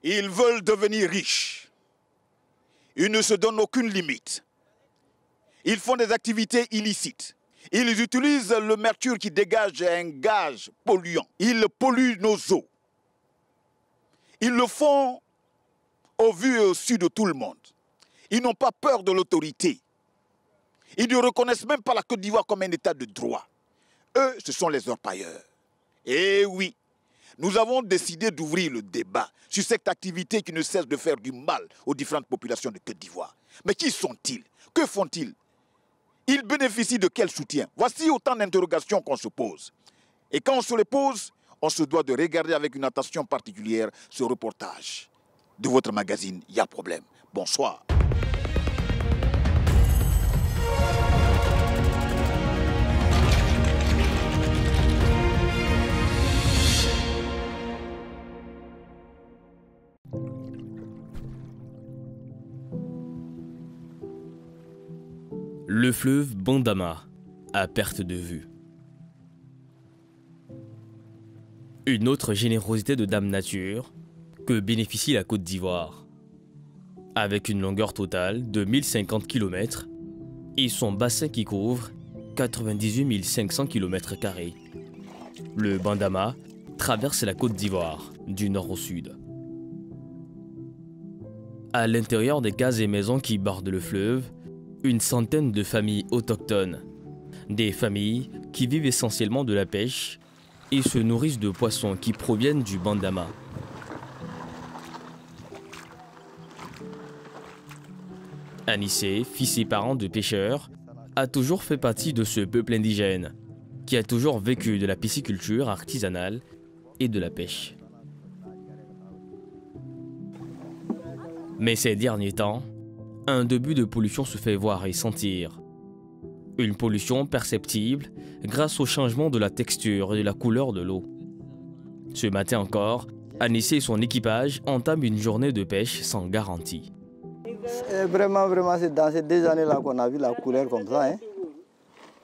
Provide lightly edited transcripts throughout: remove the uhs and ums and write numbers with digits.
Ils veulent devenir riches. Ils ne se donnent aucune limite. Ils font des activités illicites. Ils utilisent le mercure qui dégage un gaz polluant. Ils polluent nos eaux. Ils le font au vu et au su de tout le monde. Ils n'ont pas peur de l'autorité. Ils ne reconnaissent même pas la Côte d'Ivoire comme un état de droit. Eux, ce sont les orpailleurs. Et oui, nous avons décidé d'ouvrir le débat sur cette activité qui ne cesse de faire du mal aux différentes populations de Côte d'Ivoire. Mais qui sont-ils? Que font-ils? Ils bénéficient de quel soutien? Voici autant d'interrogations qu'on se pose. Et quand on se les pose, on se doit de regarder avec une attention particulière ce reportage de votre magazine Y'a Problème. Bonsoir. Le fleuve Bandama, à perte de vue. Une autre générosité de Dame Nature que bénéficie la Côte d'Ivoire. Avec une longueur totale de 1050 km et son bassin qui couvre 98 500 km². Le Bandama traverse la Côte d'Ivoire du nord au sud. À l'intérieur des cases et maisons qui bordent le fleuve, une centaine de familles autochtones. Des familles qui vivent essentiellement de la pêche et se nourrissent de poissons qui proviennent du Bandama. Anissé, fils et parent de pêcheurs, a toujours fait partie de ce peuple indigène qui a toujours vécu de la pisciculture artisanale et de la pêche. Mais ces derniers temps, un début de pollution se fait voir et sentir. Une pollution perceptible grâce au changement de la texture et de la couleur de l'eau. Ce matin encore, Anissé et son équipage entament une journée de pêche sans garantie. Vraiment, c'est dans ces 2 années-là qu'on a vu la couleur comme ça. Hein.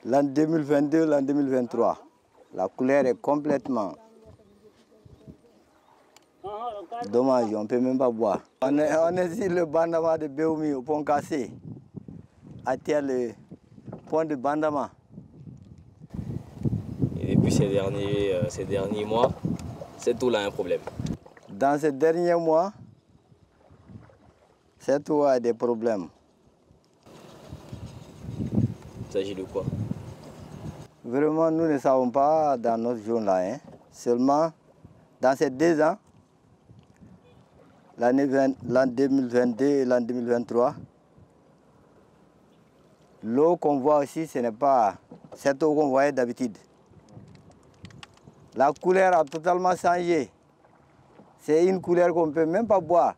L'an 2022, l'an 2023. La couleur est complètement... Dommage, on ne peut même pas boire. On est sur le Bandama de Béoumi, au pont cassé, à terre le pont de Bandama. Et depuis ces derniers mois, cette eau-là a un problème. Dans ces derniers mois, cette eau a des problèmes. Il s'agit de quoi? Vraiment, nous ne savons pas dans notre zone-là. Hein. Seulement, dans ces 2 ans, l'an 2022 et l'an 2023, l'eau qu'on voit aussi, ce n'est pas cette eau qu'on voyait d'habitude. La couleur a totalement changé. C'est une couleur qu'on ne peut même pas boire.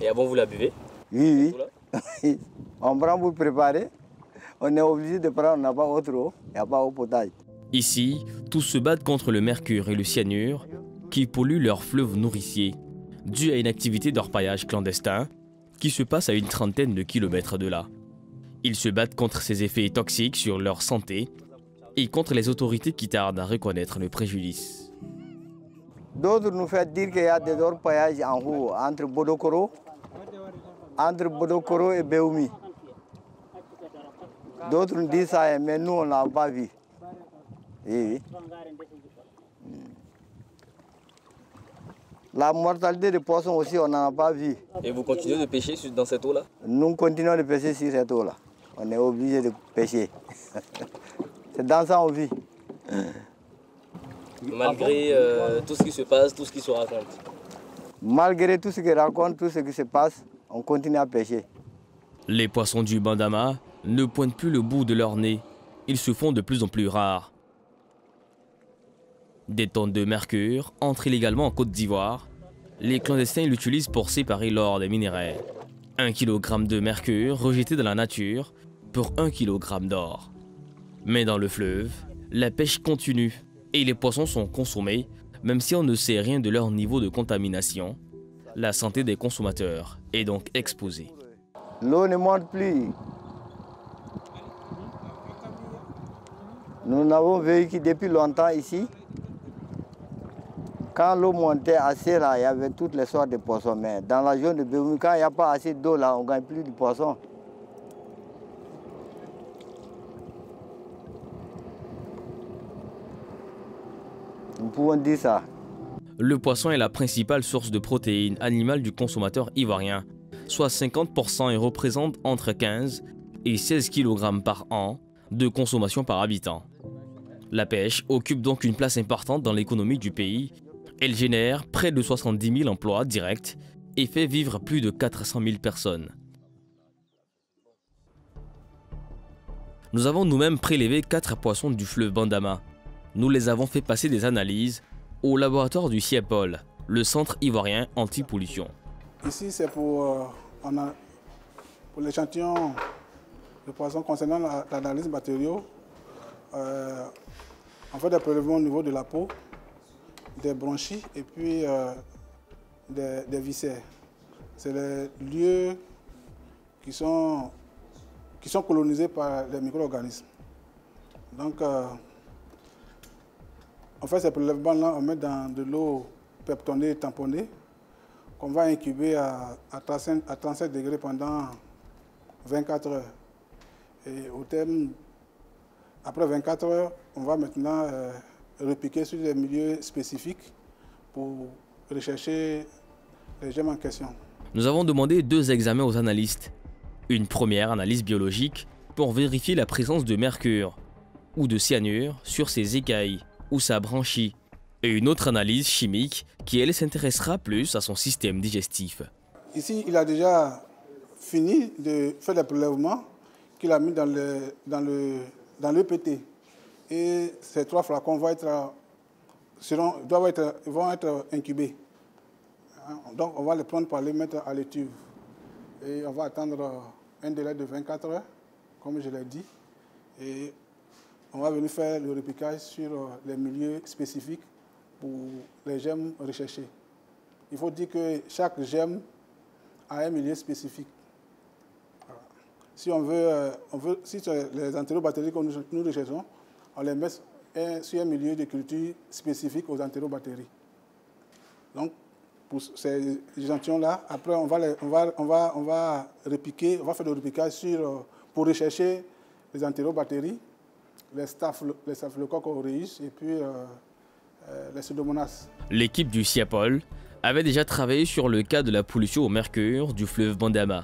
Et avant, vous la buvez? Oui, oui. On prend pour préparer. On est obligé de prendre, on n'a pas autre eau, il n'y a pas eau potable. Ici, tous se battent contre le mercure et le cyanure qui polluent leur fleuve nourricier, dû à une activité d'orpaillage clandestin qui se passe à une trentaine de kilomètres de là. Ils se battent contre ces effets toxiques sur leur santé et contre les autorités qui tardent à reconnaître le préjudice. D'autres nous font dire qu'il y a des orpaillages en haut, entre Bodokoro et Béoumi. D'autres nous disent ça, mais nous, on n'a pas vu. Oui. La mortalité des poissons aussi, on n'en a pas vu. Et vous continuez de pêcher dans cette eau-là? Nous continuons de pêcher sur cette eau-là. On est obligé de pêcher. C'est dans ça qu'on vit. Malgré tout ce qui se passe, tout ce qui se raconte? Malgré tout ce qui raconte, tout ce qui se passe, on continue à pêcher. Les poissons du Bandama ne pointent plus le bout de leur nez. Ils se font de plus en plus rares. Des tonnes de mercure entrent illégalement en Côte d'Ivoire. Les clandestins l'utilisent pour séparer l'or des minerais. 1 kg de mercure rejeté dans la nature pour 1 kg d'or. Mais dans le fleuve, la pêche continue et les poissons sont consommés, même si on ne sait rien de leur niveau de contamination. La santé des consommateurs est donc exposée. L'eau ne monte plus. Nous n'avons vécu depuis longtemps ici. Quand l'eau montait assez là, il y avait toutes les sortes de poissons. Mais dans la zone de Béoumi, quand il n'y a pas assez d'eau là, on ne gagne plus de poissons. Nous pouvons dire ça. Le poisson est la principale source de protéines animales du consommateur ivoirien, soit 50% et représente entre 15 et 16 kg par an de consommation par habitant. La pêche occupe donc une place importante dans l'économie du pays. Elle génère près de 70 000 emplois directs et fait vivre plus de 400 000 personnes. Nous avons nous-mêmes prélevé 4 poissons du fleuve Bandama. Nous les avons fait passer des analyses au laboratoire du CIEPOL, le Centre ivoirien anti-pollution. Ici, c'est pour l'échantillon de poissons concernant l'analyse matériaux. On fait des prélèvements au niveau de la peau, des bronchies et puis des viscères. C'est les lieux qui sont colonisés par les micro-organismes. Donc, on fait ces prélèvements-là, on met dans de l'eau peptonnée et tamponnée qu'on va incuber à 37 degrés pendant 24 heures. Et au terme, après 24 heures, on va maintenant repiquer sur des milieux spécifiques pour rechercher les gemmes en question. Nous avons demandé 2 examens aux analystes. Une première analyse biologique pour vérifier la présence de mercure ou de cyanure sur ses écailles ou sa branchie, et une autre analyse chimique qui, elle, s'intéressera plus à son système digestif. Ici, il a déjà fini de faire les prélèvements qu'il a mis dans l'EPT. Et ces 3 flacons vont être incubés. Donc, on va les prendre pour les mettre à l'étuve. Et on va attendre un délai de 24 heures, comme je l'ai dit. Et on va venir faire le repiquage sur les milieux spécifiques pour les gemmes recherchées. Il faut dire que chaque gemme a un milieu spécifique. Voilà. Si si les entérobactéries que nous recherchons, on les met sur un milieu de culture spécifique aux entérobactéries. Donc, pour ces échantillons-là, après, on va repiquer, on va faire le repiquage pour rechercher les entérobactéries, les staphylocoques aureus et puis les pseudomonas. L'équipe du CIEPOL avait déjà travaillé sur le cas de la pollution au mercure du fleuve Bandama.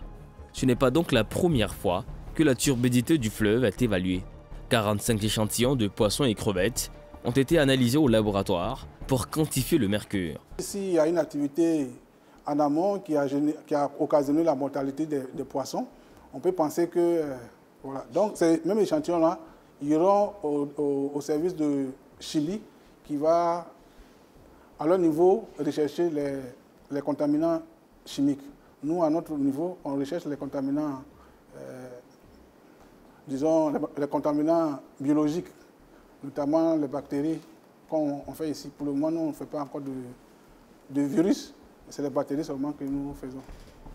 Ce n'est pas donc la première fois que la turbidité du fleuve est évaluée. 45 échantillons de poissons et crevettes ont été analysés au laboratoire pour quantifier le mercure. S'il y a une activité en amont qui a occasionné la mortalité des poissons, on peut penser que... voilà. Donc, ces mêmes échantillons-là iront au service de chimie qui va, à leur niveau, rechercher les contaminants chimiques. Nous, à notre niveau, on recherche les contaminants, disons, les contaminants biologiques, notamment les bactéries qu'on fait ici. Pour le moment, nous, on ne fait pas encore de virus, c'est les bactéries seulement que nous faisons.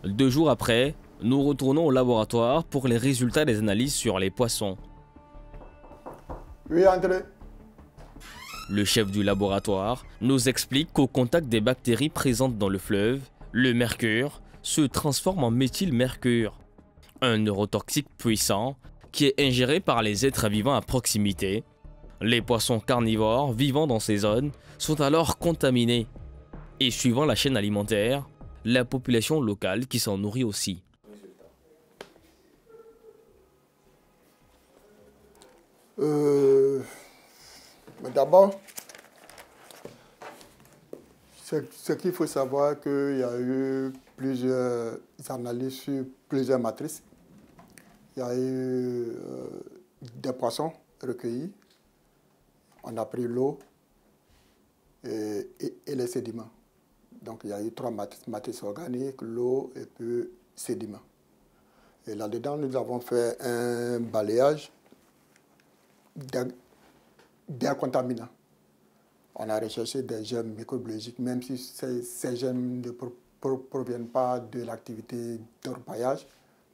2 jours après, nous retournons au laboratoire pour les résultats des analyses sur les poissons. Oui, André. Le chef du laboratoire nous explique qu'au contact des bactéries présentes dans le fleuve, le mercure se transforme en méthylmercure, un neurotoxique puissant qui est ingéré par les êtres vivants à proximité. Les poissons carnivores vivant dans ces zones sont alors contaminés. Et suivant la chaîne alimentaire, la population locale qui s'en nourrit aussi. D'abord, ce qu'il faut savoir, qu'il y a eu plusieurs analyses sur plusieurs matrices. Il y a eu des poissons recueillis. On a pris l'eau et les sédiments. Donc il y a eu 3 matrices organiques, l'eau et puis sédiments. Et là-dedans, nous avons fait un balayage bien contaminants. On a recherché des germes microbiologiques, même si ces germes ne proviennent pas de l'activité d'orpaillage,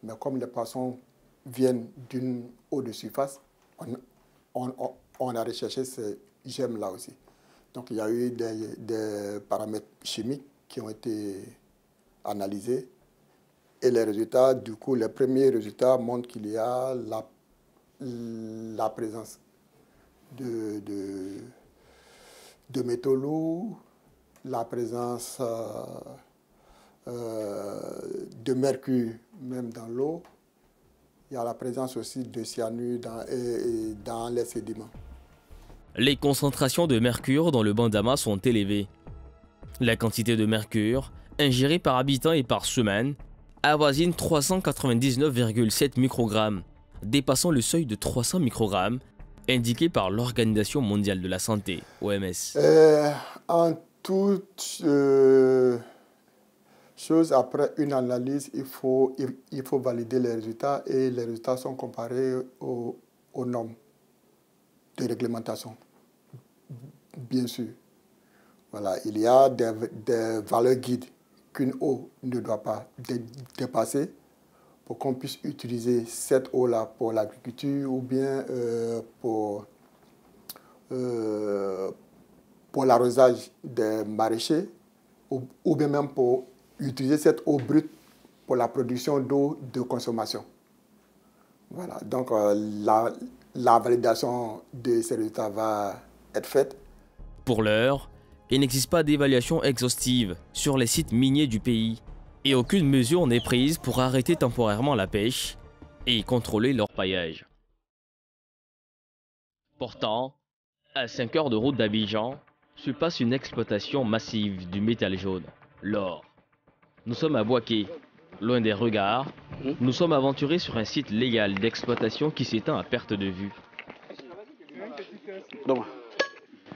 mais comme les poissons viennent d'une eau de surface, on a recherché ces germes-là aussi. Donc il y a eu des paramètres chimiques qui ont été analysés. Et les résultats, du coup, les premiers résultats montrent qu'il y a la présence de métaux lourds, la présence de mercure même dans l'eau. Il y a la présence aussi de cyanure dans les sédiments. Les concentrations de mercure dans le Bandama sont élevées. La quantité de mercure ingérée par habitant et par semaine avoisine 399,7 microgrammes, dépassant le seuil de 300 microgrammes indiqué par l'Organisation mondiale de la santé, OMS. En toute chose, après une analyse, il faut valider les résultats et les résultats sont comparés aux normes de réglementation, bien sûr. Voilà, il y a des valeurs guides qu'une eau ne doit pas dépasser pour qu'on puisse utiliser cette eau-là pour l'agriculture ou bien pour l'arrosage des maraîchers ou bien même pour utiliser cette eau brute pour la production d'eau de consommation. Voilà, donc la validation de ces résultats va être faite. Pour l'heure, il n'existe pas d'évaluation exhaustive sur les sites miniers du pays et aucune mesure n'est prise pour arrêter temporairement la pêche et contrôler leur paillage. Pourtant, à 5 heures de route d'Abidjan, se passe une exploitation massive du métal jaune, l'or. Nous sommes à Boaké, loin des regards. Nous sommes aventurés sur un site légal d'exploitation qui s'étend à perte de vue. Donc,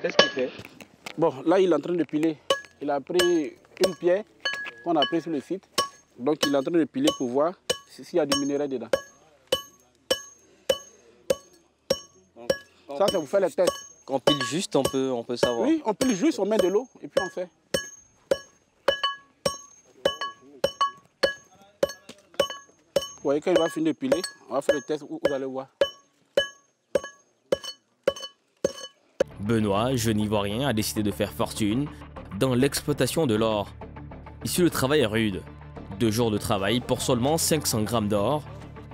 qu'est-ce qu'il fait? Bon, là, il est en train de piler. Il a pris une pierre qu'on a prise sur le site. Donc, il est en train de piler pour voir s'il y a du minerai dedans. Ça, c'est pour faire les tests. Quand on pile juste, on peut savoir. Oui, on pile juste, on met de l'eau et puis on fait. Vous voyez, quand il va finir de piler, on va faire le test, vous allez voir. Benoît, jeune Ivoirien, a décidé de faire fortune dans l'exploitation de l'or. Ici, le travail est rude. 2 jours de travail pour seulement 500 grammes d'or.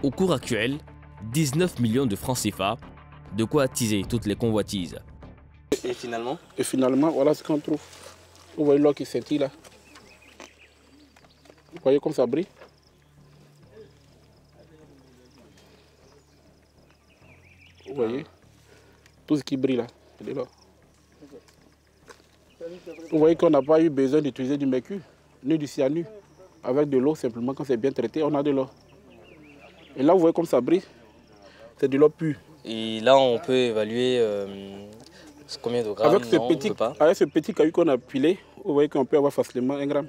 Au cours actuel, 19 millions de francs CFA. De quoi attiser toutes les convoitises. Et finalement? Et finalement, voilà ce qu'on trouve. Vous voyez l'or qui scintille là. Vous voyez comme ça brille. Vous voyez tout ce qui brille là, c'est de l'or. Vous voyez qu'on n'a pas eu besoin d'utiliser du mercure, ni du cyanure. Avec de l'eau, simplement, quand c'est bien traité, on a de l'or. Et là, vous voyez comme ça brille, c'est de l'or pur. Et là, on peut évaluer combien de grammes? Avec ce petit caillou qu'on a pilé, vous voyez qu'on peut avoir facilement 1 gramme.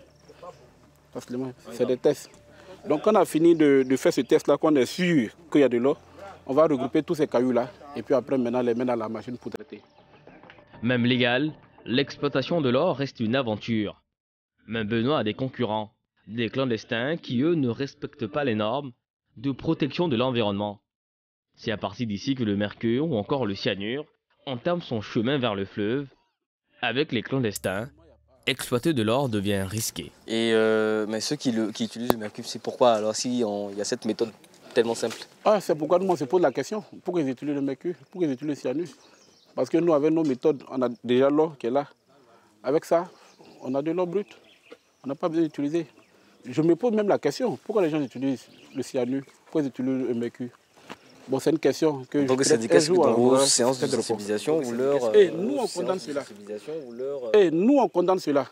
Facilement, c'est des tests. Donc, quand on a fini de faire ce test-là, qu'on est sûr qu'il y a de l'or, on va regrouper tous ces cailloux-là et puis après, maintenant, les mettre dans la machine pour traiter. Même légal, l'exploitation de l'or reste une aventure. Mais Benoît a des concurrents, des clandestins qui, eux, ne respectent pas les normes de protection de l'environnement. C'est à partir d'ici que le mercure ou encore le cyanure entame son chemin vers le fleuve. Avec les clandestins, exploiter de l'or devient risqué. Et mais ceux qui utilisent le mercure, c'est pourquoi alors s'il y a cette méthode tellement simple? Ah, c'est pourquoi nous on se pose la question. Pourquoi ils utilisent le mercure? Pourquoi ils utilisent le cyanure? Parce que nous, avec nos méthodes, on a déjà l'or qui est là. Avec ça, on a de l'or brut. On n'a pas besoin d'utiliser. Je me pose même la question, pourquoi les gens utilisent le cyanure? Pourquoi ils utilisent le mercure? Bon, c'est une question que donc c'est des questions dans vos séances de sensibilisation ou leur... Et nous, on condamne cela. Et nous, on condamne cela.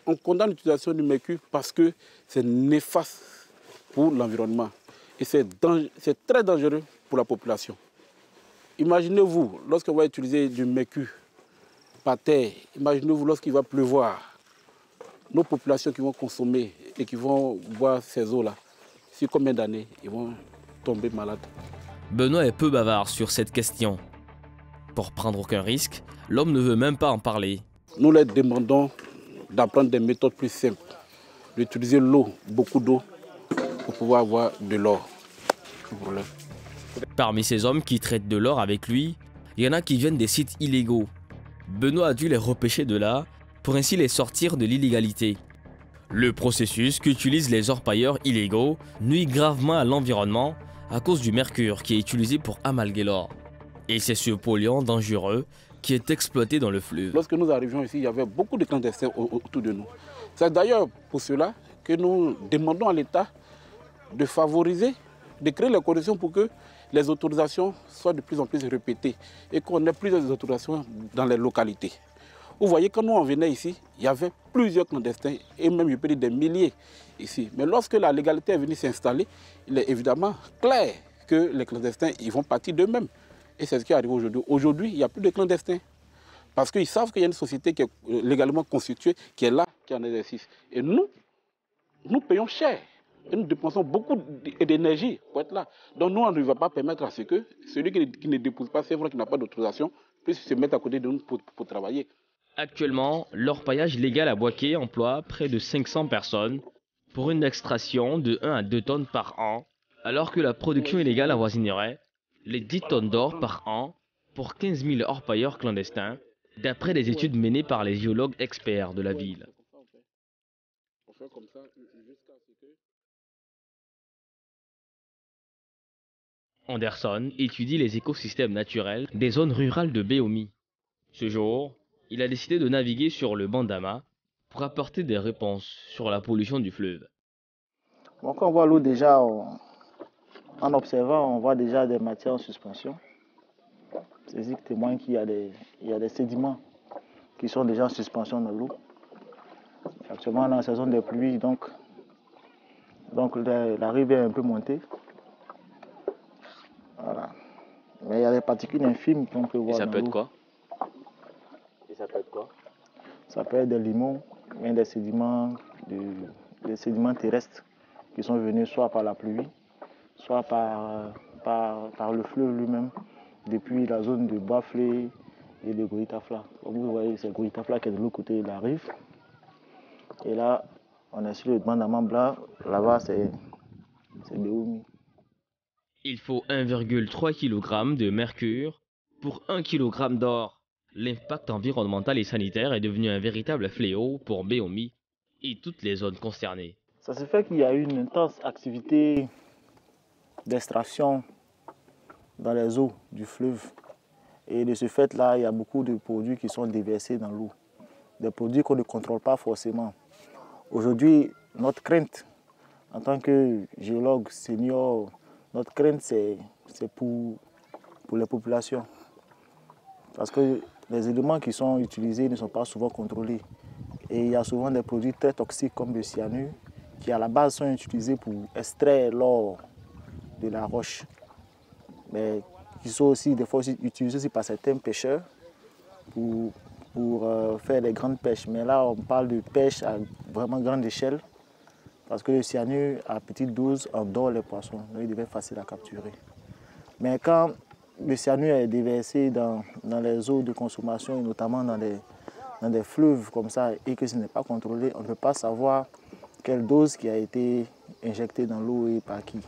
On condamne l'utilisation du mercure parce que c'est néfaste pour l'environnement. Et c'est très dangereux pour la population. Imaginez-vous, lorsqu'on va utiliser du mercure par terre, imaginez-vous lorsqu'il va pleuvoir, nos populations qui vont consommer et qui vont boire ces eaux-là, sur combien d'années ils vont tomber malades? Benoît est peu bavard sur cette question. Pour prendre aucun risque, l'homme ne veut même pas en parler. Nous leur demandons d'apprendre des méthodes plus simples, d'utiliser l'eau, beaucoup d'eau, pour pouvoir avoir de l'or. Parmi ces hommes qui traitent de l'or avec lui, il y en a qui viennent des sites illégaux, Benoît a dû les repêcher de là pour ainsi les sortir de l'illégalité. Le processus qu'utilisent les orpailleurs illégaux nuit gravement à l'environnement à cause du mercure qui est utilisé pour amalguer l'or. Et c'est ce polluant dangereux qui est exploité dans le fleuve. Lorsque nous arrivions ici, il y avait beaucoup de clandestins autour de nous. C'est d'ailleurs pour cela que nous demandons à l'État de favoriser, de créer les conditions pour que les autorisations soient de plus en plus répétées et qu'on ait plusieurs autorisations dans les localités. Vous voyez, quand nous on venait ici, il y avait plusieurs clandestins et même, je peux dire, des milliers ici. Mais lorsque la légalité est venue s'installer, il est évidemment clair que les clandestins ils vont partir d'eux-mêmes. Et c'est ce qui arrive aujourd'hui. Aujourd'hui, il n'y a plus de clandestins. Parce qu'ils savent qu'il y a une société qui est légalement constituée, qui est là, qui est en exercice. Et nous payons cher. Et nous dépensons beaucoup d'énergie pour être là. Donc nous, on ne va pas permettre à ce que celui qui ne dépose pas, c'est vrai qu'il n'a pas d'autorisation, puisse se mettre à côté de nous pour travailler. Actuellement, l'orpaillage légal à Boaké emploie près de 500 personnes pour une extraction de 1 à 2 tonnes par an, alors que la production illégale avoisinerait les 10 tonnes d'or par an pour 15 000 orpailleurs clandestins, d'après des études menées par les géologues experts de la ville. Anderson étudie les écosystèmes naturels des zones rurales de Béomi. Ce jour, il a décidé de naviguer sur le Bandama pour apporter des réponses sur la pollution du fleuve. Bon, quand on voit l'eau déjà, en observant, on voit déjà des matières en suspension. C'est-à-dire que témoigne qu'il y a des sédiments qui sont déjà en suspension dans l'eau. Actuellement, dans la saison des pluies, donc la rive est un peu montée. Voilà. Mais il y a des particules infimes qu'on peut voir. Et ça dans peut être l'eau. quoi? Et ça peut être quoi? Ça peut être des limons, mais des sédiments terrestres qui sont venus soit par la pluie, soit par le fleuve lui-même, depuis la zone de Baflé et de Goïtafla. Comme vous voyez, c'est Goïtafla qui est de l'autre côté de la rive. Et là, on est sur le Bandama blanc. Là-bas, c'est Béomi. Il faut 1,3 kg de mercure pour 1 kg d'or. L'impact environnemental et sanitaire est devenu un véritable fléau pour Béomi et toutes les zones concernées. Ça se fait qu'il y a une intense activité d'extraction dans les eaux du fleuve. Et de ce fait-là, il y a beaucoup de produits qui sont déversés dans l'eau. Des produits qu'on ne contrôle pas forcément. Aujourd'hui, notre crainte, en tant que géologue senior, notre crainte, c'est pour les populations. Parce que les éléments qui sont utilisés ne sont pas souvent contrôlés. Et il y a souvent des produits très toxiques comme le cyanure, qui à la base sont utilisés pour extraire l'or de la roche. Mais qui sont aussi des fois utilisés aussi par certains pêcheurs pour faire des grandes pêches. Mais là, on parle de pêche à vraiment grande échelle. Parce que le cyanure, à petite dose, endort les poissons. Donc, il devient facile à capturer. Mais quand le cyanure est déversé dans les eaux de consommation, et notamment dans des fleuves comme ça, et que ce n'est pas contrôlé, on ne peut pas savoir quelle dose qui a été injectée dans l'eau et par qui.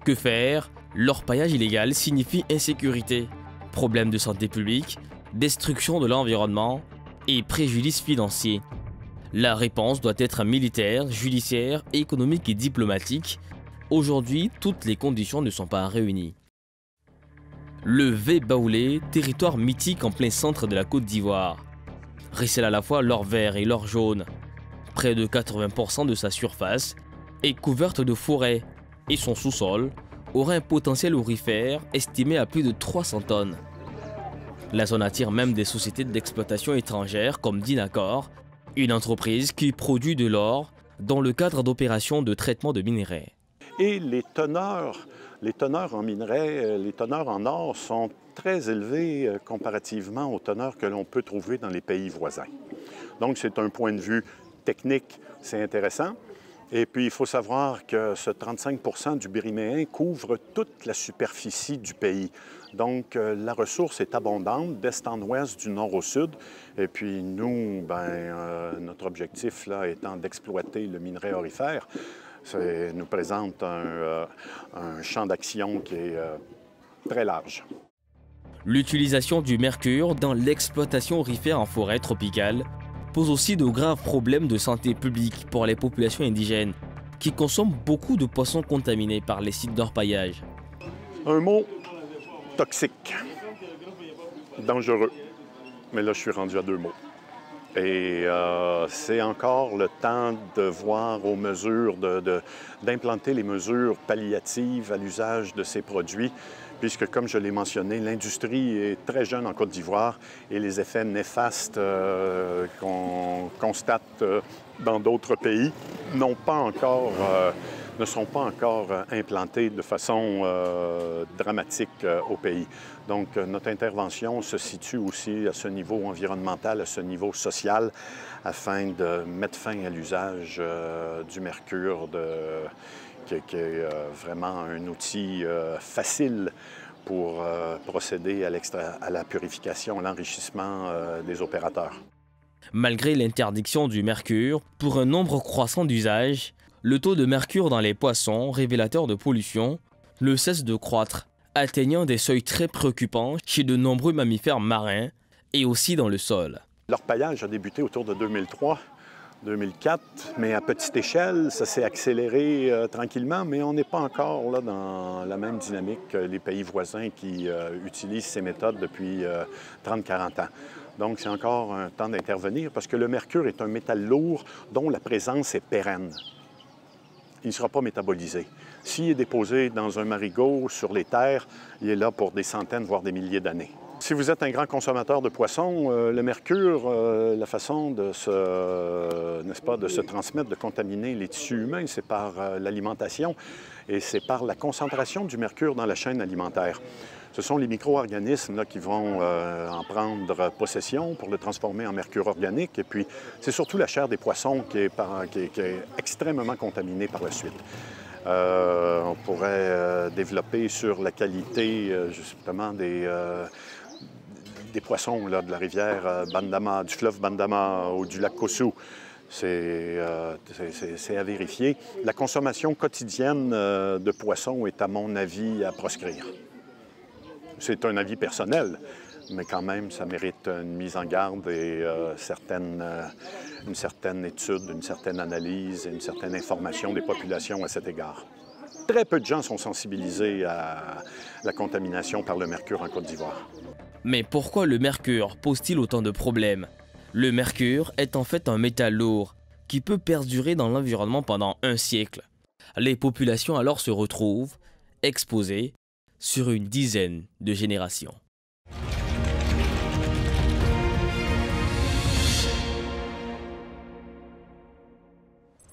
Que faire? L'orpaillage illégal signifie insécurité, problèmes de santé publique, destruction de l'environnement et préjudice financier. La réponse doit être militaire, judiciaire, économique et diplomatique. Aujourd'hui, toutes les conditions ne sont pas réunies. Le Vé-Baoulé, territoire mythique en plein centre de la Côte d'Ivoire, recèle à la fois l'or vert et l'or jaune. Près de 80% de sa surface est couverte de forêts et son sous-sol aurait un potentiel aurifère estimé à plus de 300 tonnes. La zone attire même des sociétés d'exploitation étrangères comme Dinacor, une entreprise qui produit de l'or dans le cadre d'opérations de traitement de minerais. Et les teneurs en minerais, les teneurs en or sont très élevées comparativement aux teneurs que l'on peut trouver dans les pays voisins. Donc c'est un point de vue technique, c'est intéressant. Et puis il faut savoir que ce 35% du bériméen couvre toute la superficie du pays. Donc la ressource est abondante d'est en ouest, du nord au sud. Et puis nous, notre objectif là étant d'exploiter le minerai aurifère, ça nous présente un champ d'action qui est très large. L'utilisation du mercure dans l'exploitation aurifère en forêt tropicale pose aussi de graves problèmes de santé publique pour les populations indigènes qui consomment beaucoup de poissons contaminés par les sites d'orpaillage. Un mot toxique, dangereux. Mais là, je suis rendu à 2 mots. Et c'est encore le temps de voir aux mesures, d'implanter les mesures palliatives à l'usage de ces produits, puisque, comme je l'ai mentionné, l'industrie est très jeune en Côte d'Ivoire et les effets néfastes qu'on constate dans d'autres pays ne sont pas encore implantés de façon dramatique au pays. Donc, notre intervention se situe aussi à ce niveau environnemental, à ce niveau social, afin de mettre fin à l'usage du mercure, qui est vraiment un outil facile pour procéder à la purification, à l'enrichissement des opérateurs. Malgré l'interdiction du mercure, pour un nombre croissant d'usages, le taux de mercure dans les poissons, révélateur de pollution, ne cesse de croître, atteignant des seuils très préoccupants chez de nombreux mammifères marins et aussi dans le sol. L'orpaillage a débuté autour de 2003, 2004, mais à petite échelle, ça s'est accéléré tranquillement, mais on n'est pas encore là dans la même dynamique que les pays voisins qui utilisent ces méthodes depuis 30-40 ans. Donc, c'est encore un temps d'intervenir parce que le mercure est un métal lourd dont la présence est pérenne. Il ne sera pas métabolisé. S'il est déposé dans un marigot sur les terres, il est là pour des centaines, voire des milliers d'années. Si vous êtes un grand consommateur de poissons, le mercure, la façon de se transmettre, de contaminer les tissus humains, c'est par l'alimentation et c'est par la concentration du mercure dans la chaîne alimentaire. Ce sont les micro-organismes qui vont en prendre possession pour le transformer en mercure organique. Et puis, c'est surtout la chair des poissons qui est extrêmement contaminée par la suite. On pourrait développer sur la qualité, justement, des poissons là, de la rivière Bandama, du fleuve Bandama ou du lac Kossou. C'est à vérifier. La consommation quotidienne de poissons est, à mon avis, à proscrire. C'est un avis personnel, mais quand même, ça mérite une mise en garde et une certaine étude, une certaine analyse et une certaine information des populations à cet égard. Très peu de gens sont sensibilisés à la contamination par le mercure en Côte d'Ivoire. Mais pourquoi le mercure pose-t-il autant de problèmes? Le mercure est en fait un métal lourd qui peut perdurer dans l'environnement pendant un siècle. Les populations alors se retrouvent exposées sur une dizaine de générations.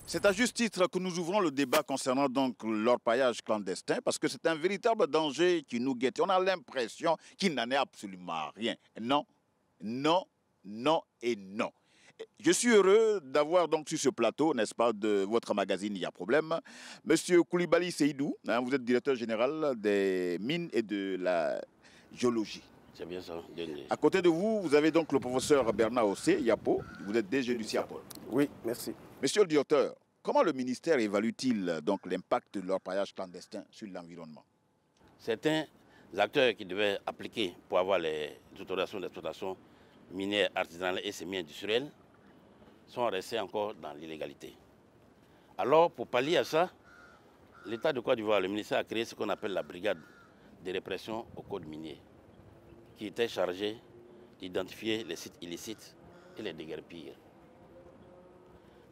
C'est à juste titre que nous ouvrons le débat concernant donc l'orpaillage clandestin, parce que c'est un véritable danger qui nous guette. On a l'impression qu'il n'en est absolument rien. Non, non, non et non. Je suis heureux d'avoir donc sur ce plateau, n'est-ce pas, de votre magazine Il y a problème, Monsieur Koulibaly Seydou, vous êtes directeur général des mines et de la géologie. C'est bien ça, Denis. À côté de vous, vous avez donc le professeur Bernard Ossé, Yapo, vous êtes DG du CIAPOL. Oui, merci. Monsieur le directeur, comment le ministère évalue-t-il donc l'impact de l'orpaillage clandestin sur l'environnement? Certains acteurs qui devaient appliquer pour avoir les autorisations d'exploitation minière, artisanale et semi-industrielle sont restés encore dans l'illégalité. Alors, pour pallier à ça, l'État de Côte d'Ivoire, le ministère a créé ce qu'on appelle la brigade de répression au code minier, qui était chargée d'identifier les sites illicites et les déguerpir.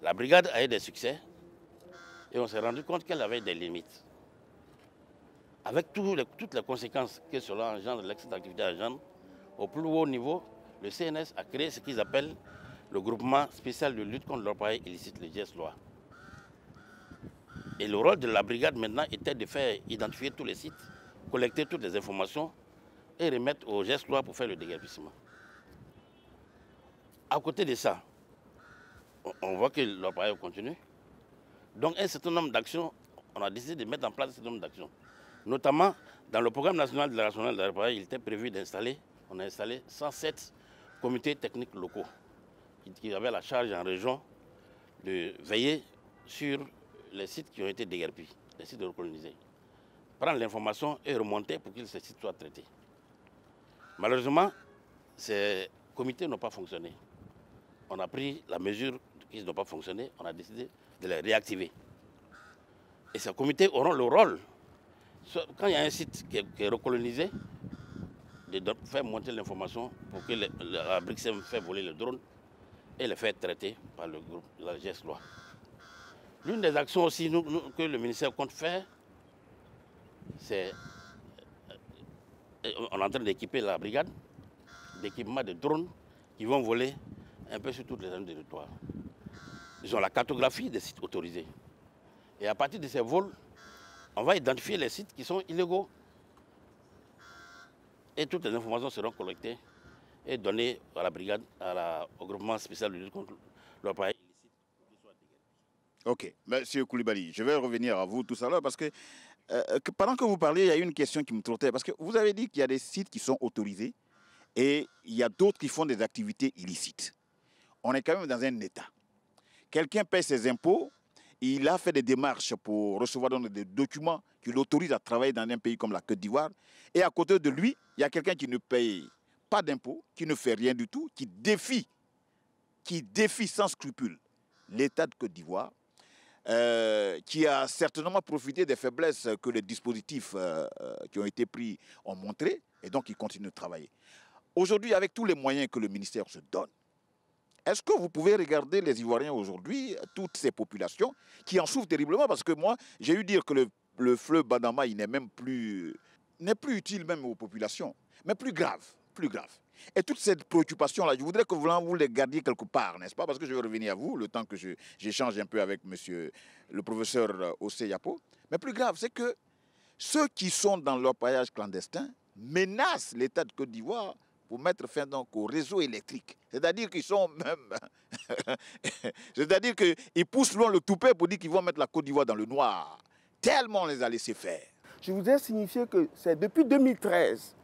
La brigade a eu des succès et on s'est rendu compte qu'elle avait des limites. Avec toutes les conséquences que cela engendre, l'excès d'activité engendre, au plus haut niveau, le CNS a créé ce qu'ils appellent le groupement spécial de lutte contre l'orpaillage illicite, le GESLOA. Et le rôle de la brigade maintenant était de faire identifier tous les sites, collecter toutes les informations et remettre au GESLOA pour faire le déguerpissement. À côté de ça, on voit que l'orpaillage continue. Donc un certain nombre d'actions, on a décidé de mettre en place un certain nombre d'actions. Notamment, dans le programme national de la nationale de l'orpaillage, il était prévu d'installer, on a installé 107 comités techniques locaux qui avaient la charge en région de veiller sur les sites qui ont été déguerpis, les sites recolonisés. Prendre l'information et remonter pour que ces sites soient traités. Malheureusement, ces comités n'ont pas fonctionné. On a pris la mesure qu'ils n'ont pas fonctionné, on a décidé de les réactiver. Et ces comités auront le rôle, quand il y a un site qui est recolonisé, de faire monter l'information pour que la BRICSEM fasse voler le drone et les faire traiter par le groupe, la GES-Loi. L'une des actions aussi que le ministère compte faire, c'est on est en train d'équiper la brigade d'équipement de drones qui vont voler un peu sur toutes les zones de territoire. Ils ont la cartographie des sites autorisés. Et à partir de ces vols, on va identifier les sites qui sont illégaux. Et toutes les informations seront collectées et données à la brigade, au groupement spécial de lutte contre l'orpaillage illicite. Ok, Monsieur Koulibaly, je vais revenir à vous tout à l'heure parce que pendant que vous parliez, il y a une question qui me trottait. Parce que vous avez dit qu'il y a des sites qui sont autorisés et il y a d'autres qui font des activités illicites. On est quand même dans un État. Quelqu'un paie ses impôts, il a fait des démarches pour recevoir des documents qui l'autorisent à travailler dans un pays comme la Côte d'Ivoire. Et à côté de lui, il y a quelqu'un qui ne paye pas d'impôts, qui ne fait rien du tout, qui défie sans scrupule l'État de Côte d'Ivoire, qui a certainement profité des faiblesses que les dispositifs qui ont été pris ont montré, et donc il continue de travailler. Aujourd'hui, avec tous les moyens que le ministère se donne, est-ce que vous pouvez regarder les Ivoiriens aujourd'hui, toutes ces populations qui en souffrent terriblement? Parce que moi, j'ai eu dire que le fleuve Bandama, il n'est plus utile même aux populations, mais plus grave. Et toutes ces préoccupations-là, je voudrais que vous les gardiez quelque part, n'est-ce pas? Parce que je vais revenir à vous, le temps que j'échange un peu avec monsieur le professeur Ossé Yapo. Mais plus grave, c'est que ceux qui sont dans l'orpaillage clandestin menacent l'État de Côte d'Ivoire pour mettre fin donc au réseau électrique. C'est-à-dire qu'ils sont même... C'est-à-dire qu'ils poussent loin le toupet pour dire qu'ils vont mettre la Côte d'Ivoire dans le noir. Tellement on les a laissés faire. Je voudrais signifier que c'est depuis 2013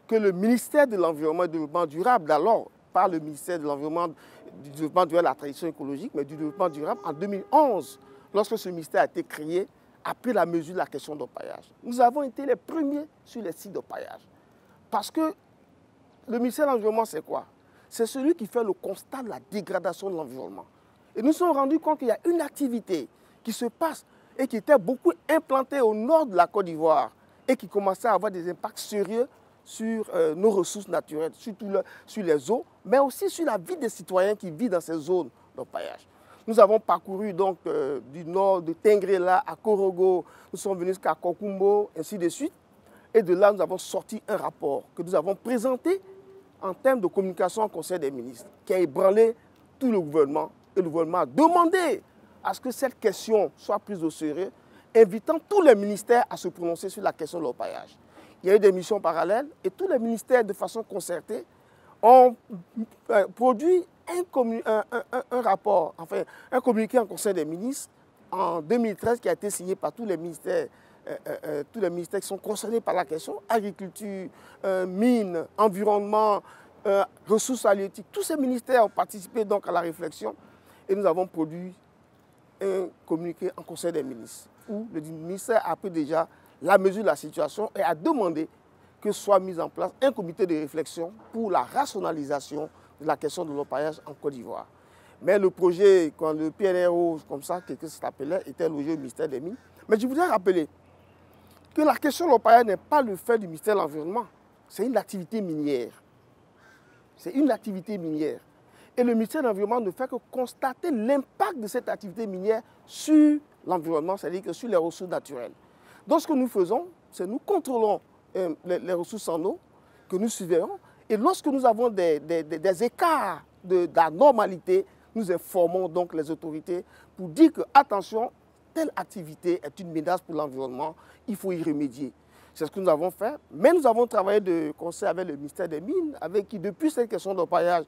que le ministère de l'Environnement et du Développement durable, d'alors, pas le ministère de l'Environnement, du Développement durable et de la transition écologique, mais du Développement durable, en 2011, lorsque ce ministère a été créé, a pris la mesure de la question d'orpaillage. Nous avons été les premiers sur les sites d'orpaillage. Parce que le ministère de l'Environnement, c'est quoi? C'est celui qui fait le constat de la dégradation de l'environnement. Et nous nous sommes rendus compte qu'il y a une activité qui se passe et qui était beaucoup implantée au nord de la Côte d'Ivoire et qui commençait à avoir des impacts sérieux sur nos ressources naturelles, surtout sur les eaux, mais aussi sur la vie des citoyens qui vivent dans ces zones d'orpaillage. Nous avons parcouru donc du nord de Tengrela à Korogo, nous sommes venus jusqu'à Kokumbo, ainsi de suite. Et de là, nous avons sorti un rapport que nous avons présenté en termes de communication au Conseil des ministres, qui a ébranlé tout le gouvernement. Et le gouvernement a demandé à ce que cette question soit prise au sérieux, invitant tous les ministères à se prononcer sur la question de l'orpaillage. Il y a eu des missions parallèles et tous les ministères, de façon concertée, ont produit un rapport, enfin un communiqué en Conseil des ministres en 2013 qui a été signé par tous les ministères qui sont concernés par la question, agriculture, mines, environnement, ressources halieutiques. Tous ces ministères ont participé donc à la réflexion et nous avons produit un communiqué en Conseil des ministres où le ministère a pris déjà la mesure de la situation et a demandé que soit mis en place un comité de réflexion pour la rationalisation de la question de l'orpaillage en Côte d'Ivoire. Mais le projet, quand le PNRO, comme ça, quelque chose s'appelait, était logé au ministère des Mines. Mais je voudrais rappeler que la question de l'orpaillage n'est pas le fait du ministère de l'Environnement. C'est une activité minière. C'est une activité minière. Et le ministère de l'Environnement ne fait que constater l'impact de cette activité minière sur l'environnement, c'est-à-dire que sur les ressources naturelles. Donc ce que nous faisons, c'est nous contrôlons les ressources en eau, que nous surveillons, et lorsque nous avons des écarts de la normalité, nous informons donc les autorités pour dire que, attention, telle activité est une menace pour l'environnement, il faut y remédier. C'est ce que nous avons fait, mais nous avons travaillé de concert avec le ministère des Mines, avec qui, depuis cette question d'orpaillage,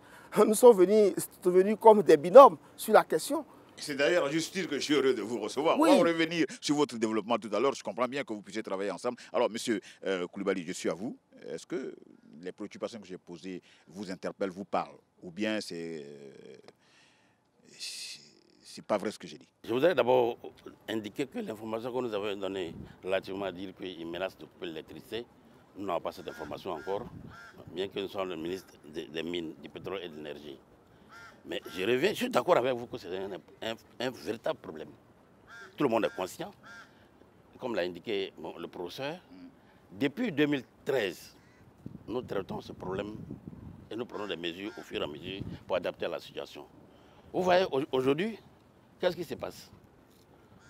nous sommes venus comme des binômes sur la question. C'est d'ailleurs juste dire que je suis heureux de vous recevoir. Oui. On va revenir sur votre développement tout à l'heure. Je comprends bien que vous puissiez travailler ensemble. Alors, monsieur Koulibaly, je suis à vous. Est-ce que les préoccupations que j'ai posées vous interpellent, vous parlent? Ou bien c'est pas vrai ce que j'ai dit? Je voudrais d'abord indiquer que l'information que nous avons donnée relativement à dire qu'il menace de couper l'électricité Nous n'avons pas cette information encore, bien que nous soyons le ministre des Mines, du Pétrole et de l'Énergie. Mais je reviens, je suis d'accord avec vous que c'est un véritable problème. Tout le monde est conscient. Comme l'a indiqué le professeur, depuis 2013, nous traitons ce problème et nous prenons des mesures au fur et à mesure pour adapter à la situation. Vous voyez, aujourd'hui, qu'est-ce qui se passe?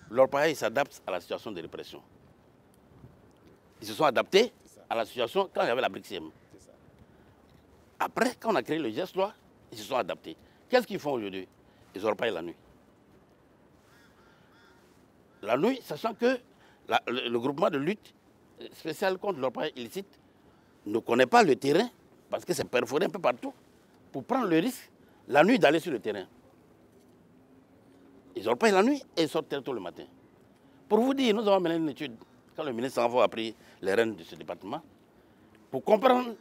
L'orpaillage s'adapte à la situation de répression. Ils se sont adaptés à la situation quand il y avait la BRICSIEM. Après, quand on a créé le GES-3, ils se sont adaptés. Qu'est-ce qu'ils font aujourd'hui? Ils orpaillent la nuit. La nuit, sachant que le groupement de lutte spécial contre l'orpaillage illicite ne connaît pas le terrain, parce que c'est perforé un peu partout, pour prendre le risque, la nuit, d'aller sur le terrain. Ils orpaillent la nuit et ils sortent très tôt le matin. Pour vous dire, nous avons mené une étude, quand le ministre Sanvo a pris les rênes de ce département, pour comprendre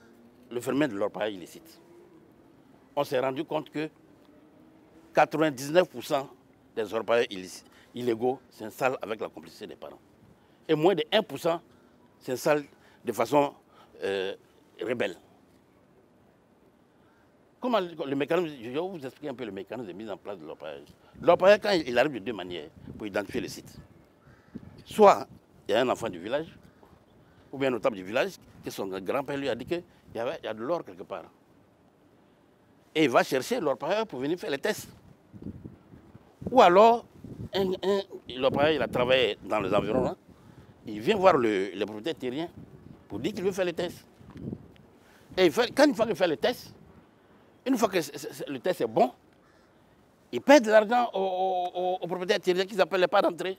le phénomène de l'orpaillage illicite. On s'est rendu compte que 99% des orpailleurs illégaux s'installent avec la complicité des parents. Et moins de 1% s'installent de façon rebelle. Comment le mécanisme, je vais vous expliquer un peu le mécanisme de mise en place de l'orpaillage. L'orpaillage, quand il arrive de deux manières pour identifier le site. Soit il y a un enfant du village, ou bien un notable du village, que son grand-père lui a dit qu'il y a de l'or quelque part. Et il va chercher l'orpailleur pour venir faire les tests. Ou alors, l'orpailleur, il a travaillé dans les environs, il vient voir le propriétaire terrien pour dire qu'il veut faire les tests. Et quand il faut faire les tests, une fois que le test est bon, il paie de l'argent au propriétaire terrien qu'ils appellent les pas d'entrée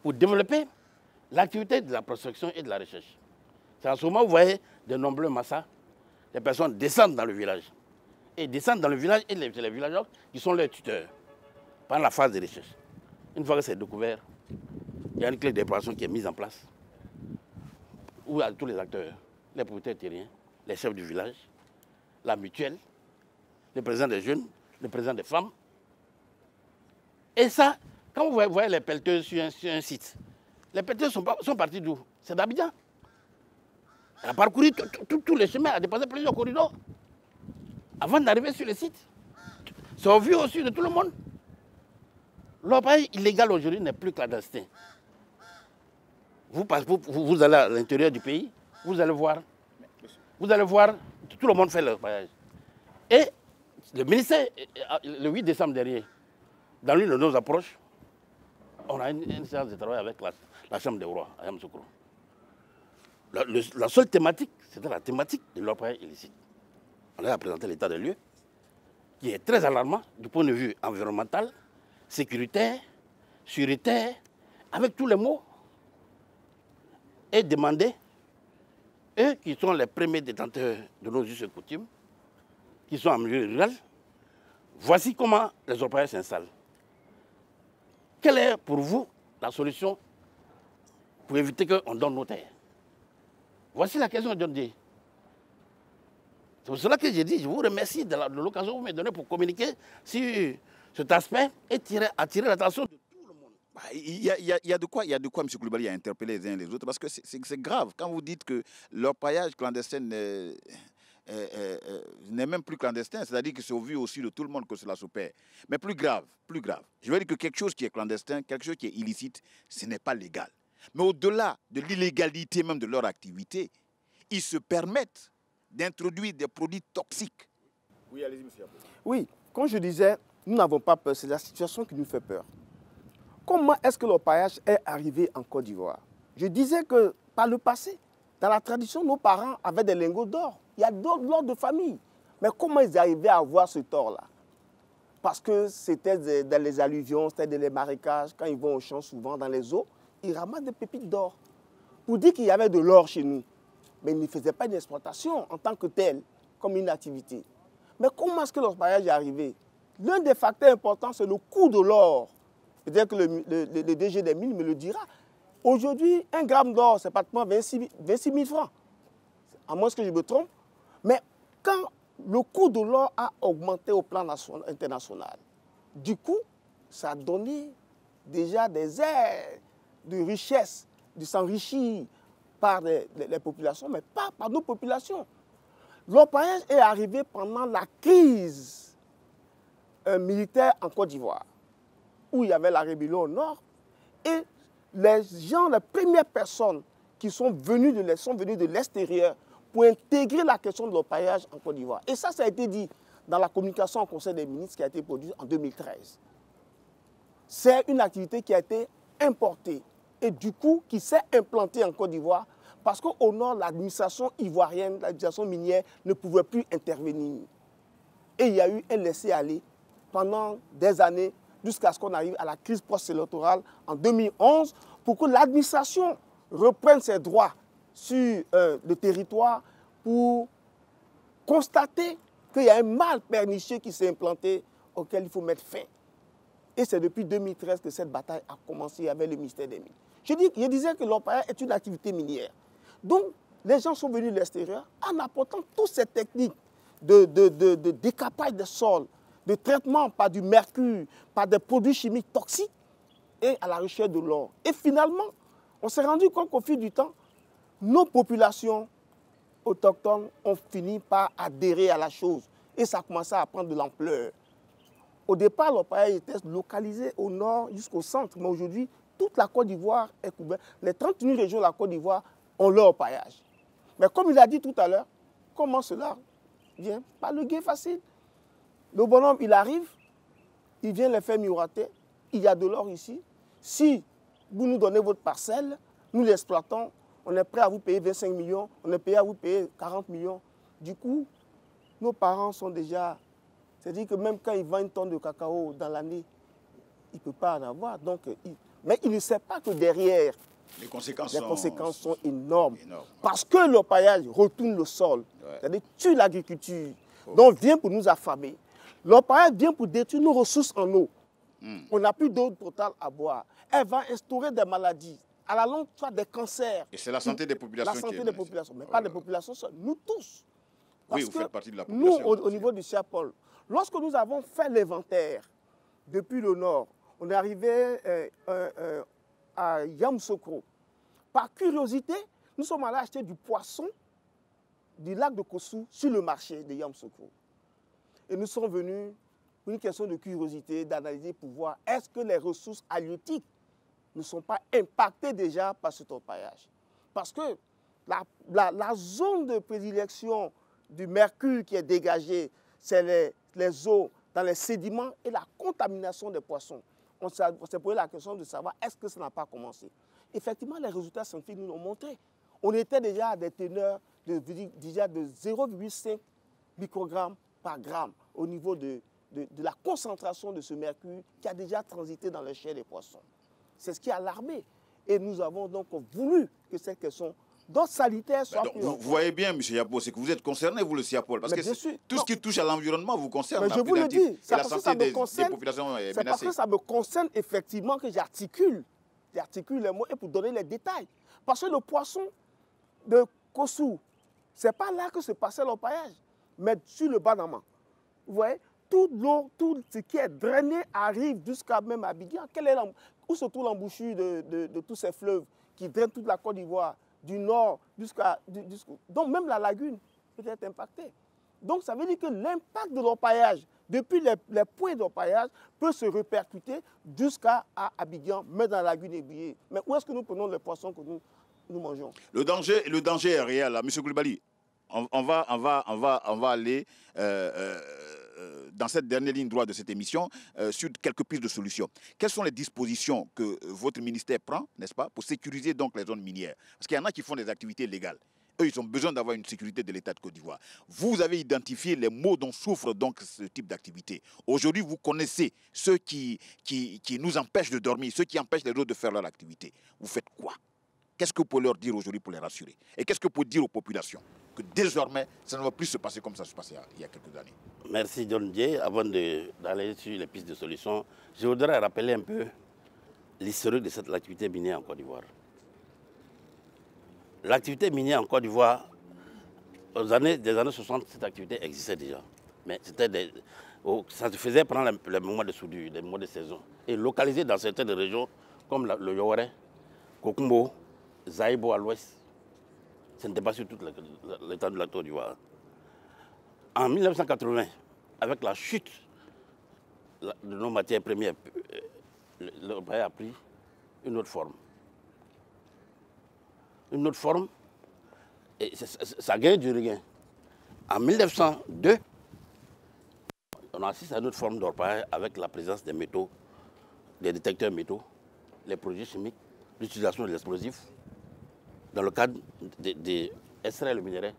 pour développer l'activité de la prospection et de la recherche. C'est en ce moment où vous voyez de nombreux massas, les personnes descendent dans le village. Et descendent dans le village et les villageois qui sont leurs tuteurs pendant la phase de recherche. Une fois que c'est découvert, il y a une clé d'exploitation qui est mise en place où tous les acteurs, les propriétaires terriens, les chefs du village, la mutuelle, le président des jeunes, le président des femmes. Et ça, quand vous voyez les pelleteuses sur un site, les pelleteuses sont partis d'où? C'est d'Abidjan. Elle a parcouru tous les chemins, elle a dépassé plusieurs corridors avant d'arriver sur le site. C'est au vu aussi de tout le monde. L'orpaillage illégal aujourd'hui n'est plus clandestin. Vous allez à l'intérieur du pays, vous allez voir, tout le monde fait l'orpaillage. Et le ministère, le 8 décembre dernier, dans l'une de nos approches, on a une séance de travail avec la Chambre des Rois à Yamoussoukro. La seule thématique, c'était la thématique de l'orpaillage illicite. On a présenté l'état des lieux, qui est très alarmant du point de vue environnemental, sécuritaire, sécuritaire, avec tous les mots, et demander, eux qui sont les premiers détenteurs de nos us et coutumes, qui sont en milieu rural, voici comment les orpailleurs s'installent. Quelle est pour vous la solution pour éviter qu'on donne nos terres? Voici la question de John Day. C'est pour cela que j'ai dit, je vous remercie de l'occasion que vous m'avez donnée pour communiquer sur cet aspect et attirer l'attention de tout le monde. Il y a de quoi, M. Koulibaly, à interpeller les uns et les autres, parce que c'est grave. Quand vous dites que l'orpaillage clandestin n'est même plus clandestin, c'est-à-dire que c'est au vu aussi de tout le monde que cela s'opère. Mais plus grave. Je veux dire que quelque chose qui est clandestin, quelque chose qui est illicite, ce n'est pas légal. Mais au-delà de l'illégalité même de leur activité, ils se permettent d'introduire des produits toxiques. Oui, allez-y, monsieur. Oui, comme je disais, nous n'avons pas peur, c'est la situation qui nous fait peur. Comment est-ce que l'orpaillage est arrivé en Côte d'Ivoire? Je disais que par le passé, dans la tradition, nos parents avaient des lingots d'or. Il y a de l'or de famille. Mais comment ils arrivaient à avoir ce or-là? Parce que c'était dans les alluvions, c'était dans les marécages. Quand ils vont au champ, souvent dans les eaux, ils ramassent des pépites d'or. Pour dire qu'il y avait de l'or chez nous. Mais ils ne faisaient pas une exploitation en tant que telle, comme une activité. Mais comment est-ce que l'orpaillage est arrivé? L'un des facteurs importants, c'est le coût de l'or. Peut-être que le DG des mines me le dira. Aujourd'hui, 1 gramme d'or, c'est pratiquement 26 000 francs. À moins que je me trompe. Mais quand le coût de l'or a augmenté au plan international, du coup, ça a donné déjà des airs de richesse, de s'enrichir par les populations, mais pas par nos populations. L'orpaillage est arrivé pendant la crise militaire en Côte d'Ivoire, où il y avait la rébellion au nord, et les premières personnes qui sont venues de l'extérieur pour intégrer la question de l'orpaillage en Côte d'Ivoire. Et ça a été dit dans la communication au Conseil des ministres qui a été produite en 2013. C'est une activité qui a été importée et du coup qui s'est implantée en Côte d'Ivoire parce qu'au nord, l'administration ivoirienne, l'administration minière ne pouvait plus intervenir. Et il y a eu un laisser-aller pendant des années jusqu'à ce qu'on arrive à la crise post-électorale en 2011 pour que l'administration reprenne ses droits sur le territoire pour constater qu'il y a un mal pernicieux qui s'est implanté auquel il faut mettre fin. Et c'est depuis 2013 que cette bataille a commencé avec le ministère des Mines. Je disais que l'orpaillage est une activité minière. Donc, les gens sont venus de l'extérieur en apportant toutes ces techniques de décapage des sols, de traitement par du mercure, par des produits chimiques toxiques et à la recherche de l'or. Et finalement, on s'est rendu compte qu'au fil du temps, nos populations autochtones ont fini par adhérer à la chose. Et ça a commencé à prendre de l'ampleur. Au départ, l'orpaillage était localisé au nord jusqu'au centre. Mais aujourd'hui, toute la Côte d'Ivoire est couverte. Les 31 régions de la Côte d'Ivoire ont leur orpaillage. Mais comme il a dit tout à l'heure, comment cela vient? Par le gain facile. Le bonhomme, il arrive, il vient les faire miroiter. Il y a de l'or ici. Si vous nous donnez votre parcelle, nous l'exploitons, on est prêt à vous payer 25 millions, on est prêt à vous payer 40 millions. Du coup, nos parents sont déjà... C'est-à-dire que même quand il vend une tonne de cacao dans l'année, il ne peut pas en avoir. Donc, mais il ne sait pas que derrière, les conséquences sont énormes. Parce que l'orpaillage retourne le sol, c'est-à-dire tue l'agriculture. Donc, vient pour nous affamer. L'orpaillage vient pour détruire nos ressources en eau. On n'a plus d'eau potable à boire. Elle va instaurer des maladies. À la longue, soit des cancers. Et c'est la santé des populations. La santé des populations, mais pas des populations seules. Nous tous. Oui, vous faites partie de la population. Nous, au niveau du Siapol, lorsque nous avons fait l'inventaire depuis le nord, on est arrivé à Yamoussoukro. Par curiosité, nous sommes allés acheter du poisson du lac de Kossou sur le marché de Yamoussoukro. Et nous sommes venus pour une question de curiosité, d'analyser pour voir est-ce que les ressources halieutiques ne sont pas impactées déjà par cet orpaillage. Parce que la zone de prédilection du mercure qui est dégagée, c'est les eaux dans les sédiments et la contamination des poissons. On s'est posé la question de savoir est-ce que ça n'a pas commencé. Effectivement, les résultats scientifiques nous l'ont montré. On était déjà à des teneurs de 0,5 microgrammes par gramme au niveau de la concentration de ce mercure qui a déjà transité dans les chairs des poissons. C'est ce qui a alarmé. Et nous avons donc voulu que cette question sanitaire soit plus... Vous voyez bien, M. Yapo, c'est que vous êtes concerné, vous, le Siapol, parce que tout ce qui touche à l'environnement vous concerne. Mais je vous le dis, et la santé des populations est menacée. C'est parce que ça me concerne effectivement que j'articule les mots et pour donner les détails. Parce que le poisson de Kossou, ce n'est pas là que se passait l'orpaillage, mais sur le Banama. Vous voyez, toute l'eau, tout ce qui est drainé arrive jusqu'à même Abidjan. Où se trouve l'embouchure de tous ces fleuves qui drainent toute la Côte d'Ivoire, du nord jusqu'à... Donc même la lagune peut être impactée. Donc ça veut dire que l'impact de l'orpaillage, depuis les points d'orpaillage, peut se répercuter jusqu'à Abidjan, mais dans la lagune Ébouillé. Mais où est-ce que nous prenons les poissons que nous mangeons? Le danger est réel, là. M. Coulibaly. On va aller dans cette dernière ligne droite de cette émission sur quelques pistes de solutions. Quelles sont les dispositions que votre ministère prend, n'est-ce pas, pour sécuriser donc les zones minières? Parce qu'il y en a qui font des activités légales. Eux, ils ont besoin d'avoir une sécurité de l'État de Côte d'Ivoire. Vous avez identifié les maux dont souffre donc ce type d'activité. Aujourd'hui, vous connaissez ceux qui nous empêchent de dormir, ceux qui empêchent les autres de faire leur activité. Vous faites quoi? Qu'est-ce que vous pouvez leur dire aujourd'hui pour les rassurer? Et qu'est-ce que vous pouvez dire aux populations? Que désormais, ça ne va plus se passer comme ça se passait il y a quelques années. Merci John Dié. Avant d'aller sur les pistes de solutions, je voudrais rappeler un peu l'historique de cette activité minière en Côte d'Ivoire. L'activité minière en Côte d'Ivoire, des années 60, cette activité existait déjà. Mais ça se faisait pendant les moments de soudure, les moments de saison. Et localisé dans certaines régions comme le Yowere, Kokumbo, Zaïbo à l'ouest Ce n'était pas sur tout l'état de la Côte d'Ivoire. En 1980, avec la chute de nos matières premières, l'orpaillage a pris une autre forme. Une autre forme, et ça gagne du regain. En 1902, on assiste à une autre forme d'orpaillage avec la présence des métaux, des détecteurs métaux, les produits chimiques, l'utilisation de l'explosif, dans le cadre d'extraire le minerai,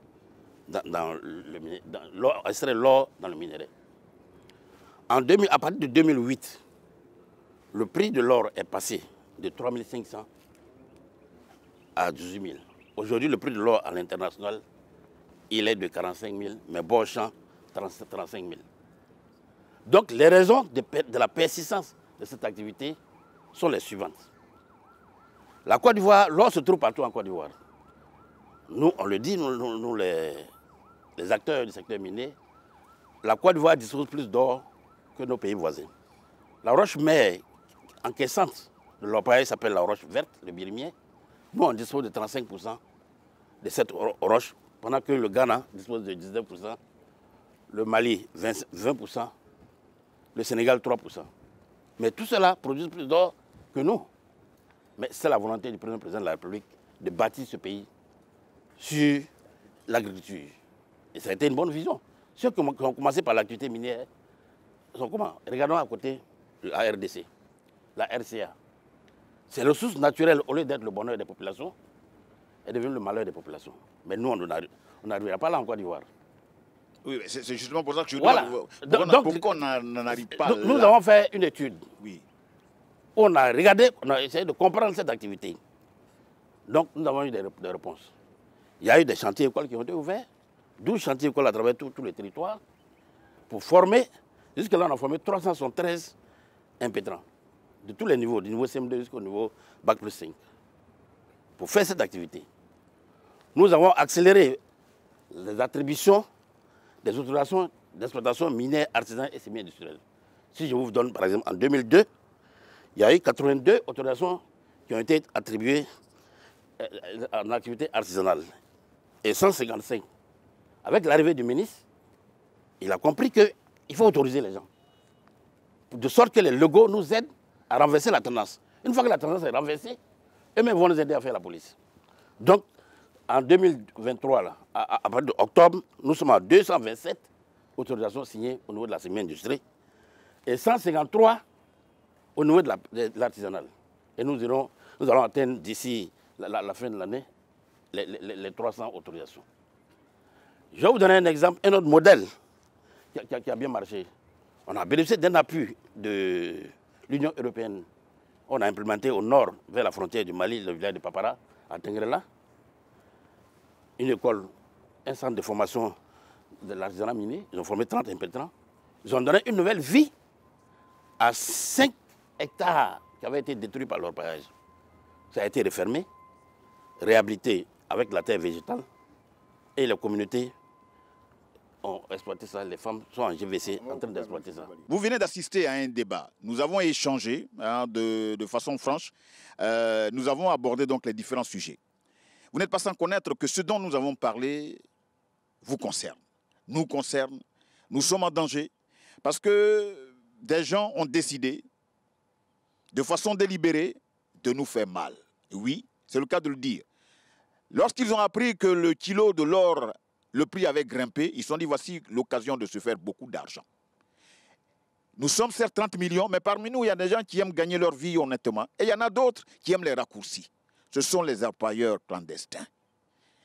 extraire l'or dans le minerai. À partir de 2008, le prix de l'or est passé de 3 500 à 18 000. Aujourd'hui, le prix de l'or à l'international, il est de 45 000, mais Beauchamp, 35 000. Donc, les raisons de la persistance de cette activité sont les suivantes. La Côte d'Ivoire, l'or se trouve partout en Côte d'Ivoire. Nous, on le dit, nous les acteurs du secteur minier, la Côte d'Ivoire dispose plus d'or que nos pays voisins. La roche mère encaissante de l'orpaillage s'appelle la roche verte, le birimier. Nous, on dispose de 35% de cette roche, pendant que le Ghana dispose de 19%, le Mali 20%, le Sénégal 3%. Mais tout cela produit plus d'or que nous. Mais c'est la volonté du premier président de la République de bâtir ce pays sur l'agriculture. Et ça a été une bonne vision. Ceux qui ont commencé par l'activité minière sont comment? Regardons à côté la RDC, la RCA. Ces ressources naturelles, au lieu d'être le bonheur des populations, est devenu le malheur des populations. Mais nous, on n'arrivera pas là en Côte d'Ivoire. Oui, c'est justement pour ça que je voilà. Pourquoi on n'en arrive pas là? Nous avons fait une étude. Oui. On a regardé, on a essayé de comprendre cette activité. Donc, nous avons eu des réponses. Il y a eu des chantiers écoles qui ont été ouverts, 12 chantiers écoles à travers tous les territoires, pour former, jusque-là, on a formé 313 impétrants, de tous les niveaux, du niveau CM2 jusqu'au niveau Bac plus 5, pour faire cette activité. Nous avons accéléré les attributions des autorisations d'exploitation minière, artisanale et semi-industrielle. Si je vous donne, par exemple, en 2002, il y a eu 82 autorisations qui ont été attribuées en activité artisanale et 155. Avec l'arrivée du ministre, il a compris qu'il faut autoriser les gens. De sorte que les logos nous aident à renverser la tendance. Une fois que la tendance est renversée, eux-mêmes vont nous aider à faire la police. Donc, en 2023, là, à partir d'octobre, nous sommes à 227 autorisations signées au niveau de la semi-industrie et 153 au niveau de l'artisanal. Et nous allons atteindre d'ici la fin de l'année les 300 autorisations. Je vais vous donner un exemple, un autre modèle qui a bien marché. On a bénéficié d'un appui de l'Union européenne. On a implémenté au nord, vers la frontière du Mali, le village de Papara, à Tengrela, une école, un centre de formation de l'artisanat minier. Ils ont formé 30 impétrants. Ils ont donné une nouvelle vie à 5 hectares qui avaient été détruits par l'orpaillage. Ça a été refermé, réhabilité avec la terre végétale et les communautés ont exploité ça. Les femmes sont en GVC en train d'exploiter ça. Vous venez d'assister à un débat. Nous avons échangé de façon franche. Nous avons abordé donc les différents sujets. Vous n'êtes pas sans connaître que ce dont nous avons parlé vous concerne, nous concerne. Nous sommes en danger parce que des gens ont décidé de façon délibérée de nous faire mal. Oui, c'est le cas de le dire. Lorsqu'ils ont appris que le kilo de l'or, le prix avait grimpé, ils se sont dit voici l'occasion de se faire beaucoup d'argent. Nous sommes certes 30 millions, mais parmi nous, il y a des gens qui aiment gagner leur vie honnêtement. Et il y en a d'autres qui aiment les raccourcis. Ce sont les orpailleurs clandestins.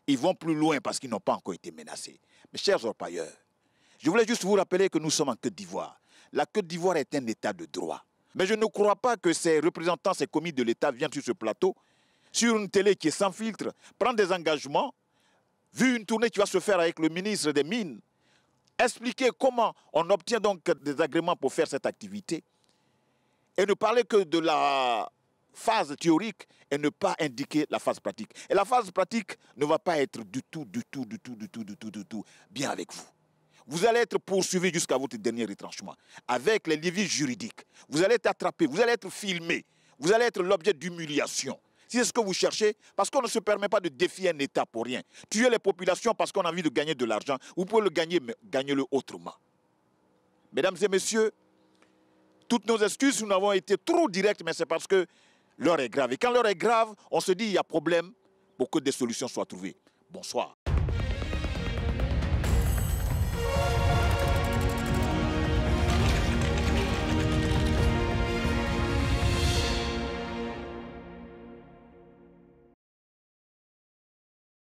Ils vont plus loin parce qu'ils n'ont pas encore été menacés. Mes chers orpailleurs, je voulais juste vous rappeler que nous sommes en Côte d'Ivoire. La Côte d'Ivoire est un état de droit. Mais je ne crois pas que ces représentants, ces commis de l'État viennent sur ce plateau, sur une télé qui est sans filtre, prendre des engagements, vu une tournée qui va se faire avec le ministre des Mines, expliquer comment on obtient donc des agréments pour faire cette activité, et ne parler que de la phase théorique et ne pas indiquer la phase pratique. Et la phase pratique ne va pas être du tout bien avec vous. Vous allez être poursuivi jusqu'à votre dernier retranchement. Avec les leviers juridiques, vous allez être attrapé, vous allez être filmé, vous allez être l'objet d'humiliation. si c'est ce que vous cherchez, parce qu'on ne se permet pas de défier un État pour rien. Tuer les populations parce qu'on a envie de gagner de l'argent, vous pouvez le gagner, mais gagnez-le autrement. Mesdames et messieurs, toutes nos excuses, nous avons été trop directs, mais c'est parce que l'heure est grave. Et quand l'heure est grave, on se dit il y a problème pour que des solutions soient trouvées. Bonsoir.